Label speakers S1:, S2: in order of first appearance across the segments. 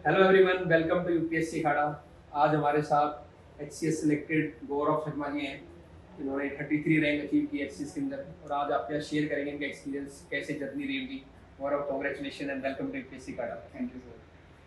S1: Hello everyone, welcome to UPSC Akhada. आज हमारे साथ एचसीएस सिलेक्टेड गौरव शर्मा जी हैं। इन्होंने 33 रैंक अचीव की एचसीएस के अंदर और आज आपके साथ शेयर करेंगे इनका एक्सपीरियंस, कैसे जर्नी रही उनकी। Gaurav, congratulation and welcome to UPSC Akhada.
S2: Thank you sir.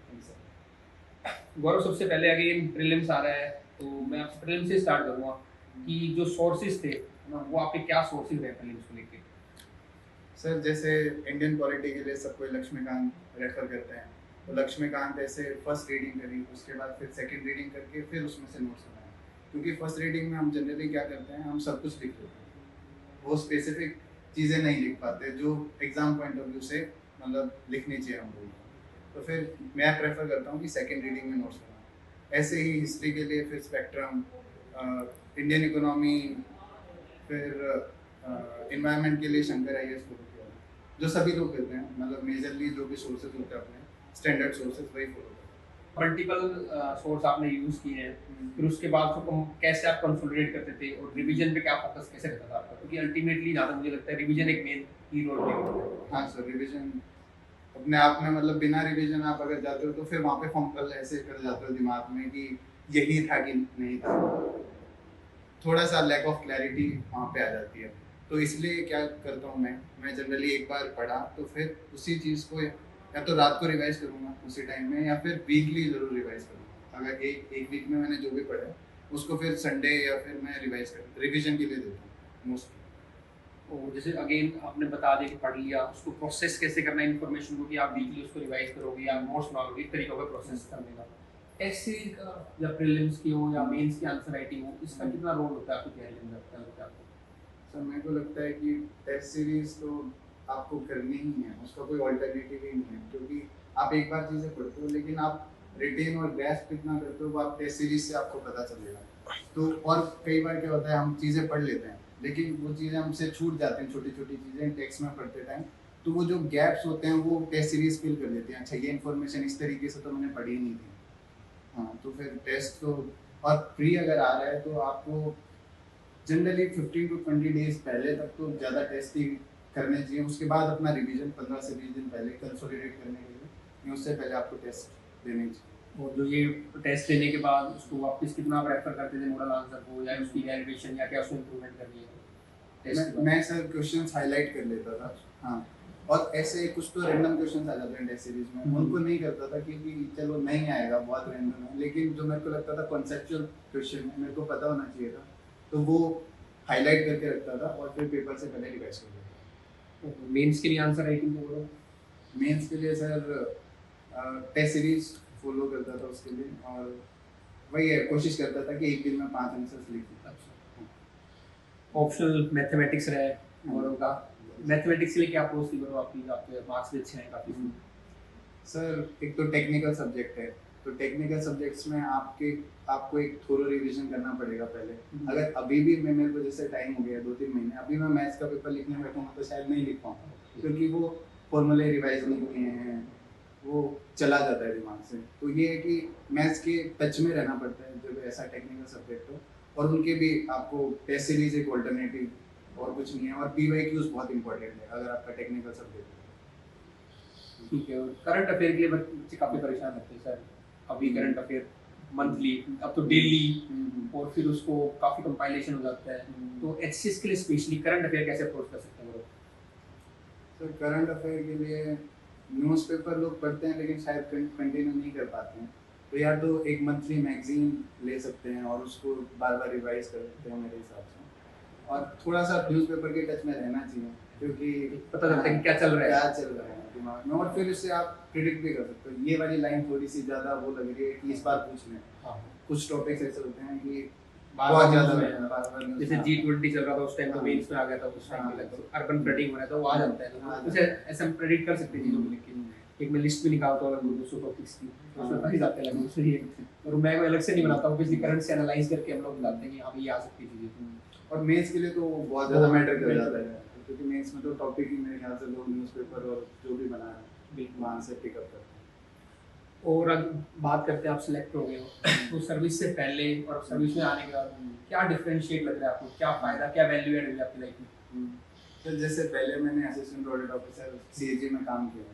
S2: Thank you sir.
S1: Gaurav, सबसे पहले अगेन प्रीलिम्स आ रहा है तो मैं आपसे प्रीलिम्स से स्टार्ट करूँगा कि जो सोर्सेज थे ना, वो आपके क्या सोर्सेज रहे प्रीलिम्स को लेकर।
S2: सर जैसे इंडियन पॉलिटी के लिए सब कोई लक्ष्मीकांत रेफर करते हैं, तो लक्ष्मीकांत ऐसे फर्स्ट रीडिंग करी, उसके बाद फिर सेकंड रीडिंग करके फिर उसमें से नोट्स बनाए। क्योंकि फर्स्ट रीडिंग में हम जनरली क्या करते हैं, हम सब कुछ लिख देते हैं, वो स्पेसिफिक चीज़ें नहीं लिख पाते जो एग्जाम पॉइंट ऑफ व्यू से मतलब लिखनी चाहिए हम लोगों को। तो फिर मैं प्रेफर करता हूँ कि सेकेंड रीडिंग में नोट्स बनाए। ऐसे ही हिस्ट्री के लिए फिर स्पेक्ट्रम, इंडियन इकोनॉमी, फिर इन्वायरमेंट के लिए शंकर आईएएस फॉलो किया, जो सभी लोग करते हैं। मतलब मेजरली जो भी सोर्सेज होते हैं अपने स्टैंडर्ड सोर्सेज वही फॉलो करते हैं।
S1: मल्टीपल सोर्स आपने यूज किए हैं, फिर उसके बाद उसको कैसे आप कंसोलिडेट करते थे और रिवीजन पे क्या फोकस कैसे रहता था आपका, क्योंकि अल्टीमेटली ज़्यादा मुझे लगता है रिवीजन एक मेन की रोल प्ले करता है।
S2: हाँ सर, रिवीजन अपने आप में मतलब बिना रिवीजन आप अगर जाते हो तो फिर वहाँ पे फंकल ऐसे कर जाते हो दिमाग में कि यही था कि नहीं था, थोड़ा सा लैक ऑफ क्लैरिटी वहाँ पे आ जाती है। तो इसलिए क्या करता हूँ मैं जनरली एक बार पढ़ा तो फिर उसी चीज़ को या तो रात को रिवाइज करूँगा उसी टाइम में, या फिर वीकली ज़रूर रिवाइज करूँगा। अगर एक वीक में मैंने जो भी पढ़ा है उसको फिर संडे या फिर मैं रिविजन के लिए देता हूँ मोस्टली।
S1: तो जैसे अगेन आपने बता दिया कि पढ़ लिया, उसको प्रोसेस कैसे करना है इन्फॉर्मेशन को, कि आप वीकली उसको रिवाइज करोगे या नोट्स बनाओगे, एक तरीका होगा प्रोसेस करने का। ऐसे का या प्रीलिम्स की हो या मेंस की आंसर राइटिंग हो, इसका कितना रोल होता है आपकी तैयारी के अंदर, क्या लगता है आपको?
S2: सर मेरे को लगता है कि टेस्ट सीरीज तो आपको करनी ही है, उसका कोई ऑल्टरनेटिव ही नहीं है। क्योंकि आप एक बार चीज़ें पढ़ते हो लेकिन आप रिटेन और ग्रैस्प कितना करते हो वो आप टेस्ट सीरीज से आपको पता चलेगा। तो और कई बार क्या होता है, हम चीज़ें पढ़ लेते हैं लेकिन वो चीज़ें हमसे छूट जाती हैं, छोटी छोटी चीज़ें टेक्स्ट में पढ़ते टाइम। तो वो जो गैप्स होते हैं वो टेस्ट सीरीज फिल कर देते हैं। अच्छा, ये इन्फॉर्मेशन इस तरीके से तो मैंने पढ़ी नहीं थी। हाँ, तो फिर टेस्ट तो और प्री अगर आ रहा है तो आपको जनरली 15 टू 20 डेज पहले तक तो ज़्यादा टेस्ट ही करने चाहिए। उसके बाद अपना रिवीजन 15 से 20 दिन पहले कंसोलिडेट करने के लिए, या उससे पहले आपको टेस्ट देने चाहिए।
S1: और जो ये टेस्ट देने के बाद उसको वापस कितना आप रेफर करते थे मॉडल आंसर को, या उसकी वैलिडेशन या क्या उसमें इंप्रूवमेंट करनी है टेस्ट
S2: मैं सर क्वेश्चंस हाईलाइट कर लेता था। हाँ, और ऐसे कुछ तो रैंडम क्वेश्चंस आ जाते हैं टेस्ट सीरीज में, उनको नहीं करता था क्योंकि चलो नहीं आएगा, बहुत रैंडम है। लेकिन जो मेरे को लगता था कॉन्सेप्चुअल क्वेश्चन है, मेरे को पता होना चाहिए था, तो वो हाईलाइट करके रखता था और फिर पेपर से पहले रिवाइज कर लेता था।
S1: मेंस के लिए आंसर राइटिंग को
S2: मेंस के लिए सर टेस्ट सीरीज फॉलो करता था उसके लिए, और वही है, कोशिश करता था कि एक दिन में 5 आंसर्स लिख दूँ।
S1: ऑप्शनल मैथमेटिक्स रहे और उनका मैथमेटिक्स के लिए क्या अप्रोच थी करो आपकी, आपके मार्क्स भी अच्छे हैं काफ़ी।
S2: सर एक तो टेक्निकल सब्जेक्ट है, तो टेक्निकल सब्जेक्ट्स में आपको एक थोरो रिवीजन करना पड़ेगा पहले। अगर अभी भी मेरे को जैसे टाइम हो गया 2-3 महीने, अभी मैं मैथ्स का पेपर लिखने बैठूंगा तो शायद नहीं लिख पाऊंगा, क्योंकि वो फॉर्मूले रिवाइज नहीं किए हैं, वो चला जाता है दिमाग से। तो ये है कि मैथ्स के टच में रहना पड़ता है जब ऐसा टेक्निकल सब्जेक्ट हो। और उनके भी आपको टेस्ट सीरीज एक ऑल्टरनेटिव और कुछ नहीं है। और पीवाईक्यूज बहुत इंपॉर्टेंट है अगर आपका टेक्निकल सब्जेक्ट है।
S1: ठीक है। और करंट अफेयर के लिए बच्चे काफ़ी परेशान रहते हैं सर। अभी करंट अफेयर मंथली, अब तो डेली, और फिर उसको काफ़ी कंपाइलेशन हो जाता है। तो एचसीएस के लिए स्पेशली करंट अफेयर कैसे अप्रोच कर सकते हैं?
S2: सर करंट अफेयर के लिए न्यूज़पेपर लोग पढ़ते हैं लेकिन शायद कंटिन्यू नहीं कर पाते हैं। तो या तो एक मंथली मैगजीन ले सकते हैं और उसको बार बार रिवाइज कर सकते हैं मेरे हिसाब से। और थोड़ा सा न्यूज़पेपर के टच में रहना चाहिए, क्योंकि
S1: पता चलता है कि क्या चल रहा
S2: है दिमाग में, और फिर इससे आप प्रिडिक्ट भी कर सकते हो। ये वाली लाइन थोड़ी सी ज़्यादा वो लग रही है कि इस बार पूछ लें।
S1: हाँ।
S2: कुछ टॉपिक्स ऐसे होते हैं कि
S1: बहुत ज़्यादा
S2: बार
S1: जैसे G20 चल रहा था उस टाइम, तो मेंस में आ गया था उस टाइम पे, लगभग अर्बन फ्लडिंग हो रहा था, वो आ जाता है। कुछ ऐसा हम प्रेडिक्ट कर सकते हैं चीज़ों को। लेकिन एक मैं लिस्ट भी निकालता हूँ लगभग 200 टॉपिक्स की, उसमें फंस जाते हैं लगभग उससे ही। और मैं कोई अलग से नहीं बनाता हूँ, किसी करंट से एनालाइज करके हम लोग बताते हैं कि हाँ, ये आ सकती है चीज़ें।
S2: और मेंस के लिए तो बहुत ज़्यादा मैटर कर जाता है, क्योंकि मेंस में तो टॉपिक ही मेरे ख्याल से लोग न्यूज़पेपर और जो भी बना है वहाँ से पिकअप करते हैं।
S1: और अब बात करते हैं, आप सिलेक्ट हो गए हो तो सर्विस से पहले और सर्विस में आने के बाद क्या डिफरेंशिएट लग रहा है आपको, क्या फ़ायदा, क्या वैल्यू एड हुई आपकी लाइफ में?
S2: तो जैसे पहले मैंने असिस्टेंट ऑडिट ऑफिसर सीएजी में काम किया,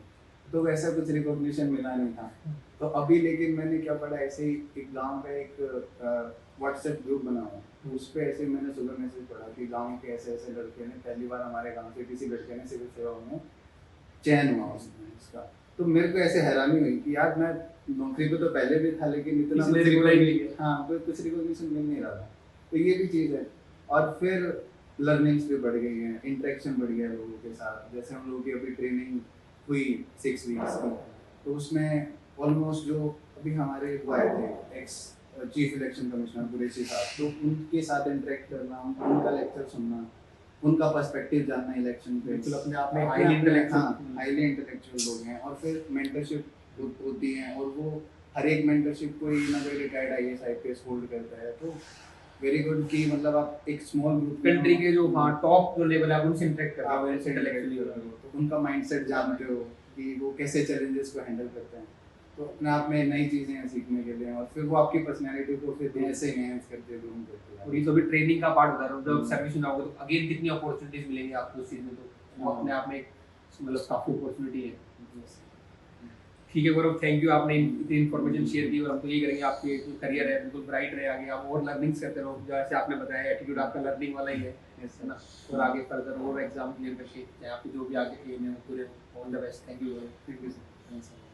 S2: तो वैसा कुछ रिकॉग्निशन मिला नहीं था। तो अभी लेकिन मैंने क्या पढ़ा, ऐसे ही एक गांव का एक व्हाट्सएप ग्रुप बना हुआ है, तो उस पर ऐसे ही मैंने सुबह मैसेज पढ़ा कि गांव के ऐसे ऐसे लड़के ने पहली बार हमारे गांव से किसी लड़के ने सिविल सेवा में चयन हुआ उसमें इसका। तो मेरे को ऐसे हैरानी हुई कि यार मैं नौकरी पे तो पहले भी था, लेकिन इतना
S1: इसलिए
S2: कुछ
S1: recognize नहीं किया।
S2: हाँ कोई कुछ रिकॉग्निशन मिल नहीं रहा था। तो ये भी चीज़ है। और फिर लर्निंग्स भी बढ़ गई हैं, इंटरेक्शन बढ़ गया लोगों के साथ। जैसे हम लोगों की अभी ट्रेनिंग हुई 6 वीक्स की, तो उसमें ऑलमोस्ट जो अभी हमारे वो आए थे ex chief election commissioner Qureshi साहब, तो उनके साथ इंटरेक्ट करना, उनका लेक्चर सुनना, उनका पर्सपेक्टिव जानना इलेक्शन पे,
S1: बिल्कुल अपने आप में
S2: हाँ,
S1: हाईली इंटेलेक्चुअल
S2: हाईली इंटेलेक्चुअल लोग हैं। और फिर मेंटरशिप होती है, और वो हर एक मेंटरशिप कोई ना कोई रिटायर्ड IAS IPS होल्ड करता है। तो वेरी गुड कि मतलब आप एक स्मॉल ग्रुप
S1: कंट्री के जो हाँ टॉप जो लेवल है आप उनसे इंटरेक्ट कर रहे
S2: आप
S1: हो
S2: उनसे
S1: इंटेलेक्चुअली
S2: interact कर रहे हो, तो उनका माइंडसेट जानते हो कि वो कैसे चैलेंजेस को हैंडल करते हैं। तो अपने आप में नई चीज़ें हैं सीखने के लिए, और फिर वो आपकी पर्सनैलिटी को फिर ऐसे इनहेंस करते हैं, ग्रूम करते हैं।
S1: और ये सभी ट्रेनिंग का पार्ट बता रहा हूँ, जब सर्विस में आओगे तो अगेन कितनी अपॉर्चुनिटीज मिलेंगी आपको उस चीज में, तो वो अपने आप में एक मतलब काफी अपॉर्चुनिटी है। ठीक है गौरव, थैंक यू, आपने इतनी इन्फॉर्मेशन शेयर की, और हम तो यही करेंगे आपके जो करियर है बिल्कुल ब्राइट रहे, आगे आप और लर्निंग्स करते रहो, जैसे आपने बताया एटीट्यूड आपका लर्निंग वाला ही है ना, और आगे फर्दर और एग्जाम क्लियर करके चाहे आपके जो भी आगे एम है पूरे all the best. Thank you.
S2: Thank you sir.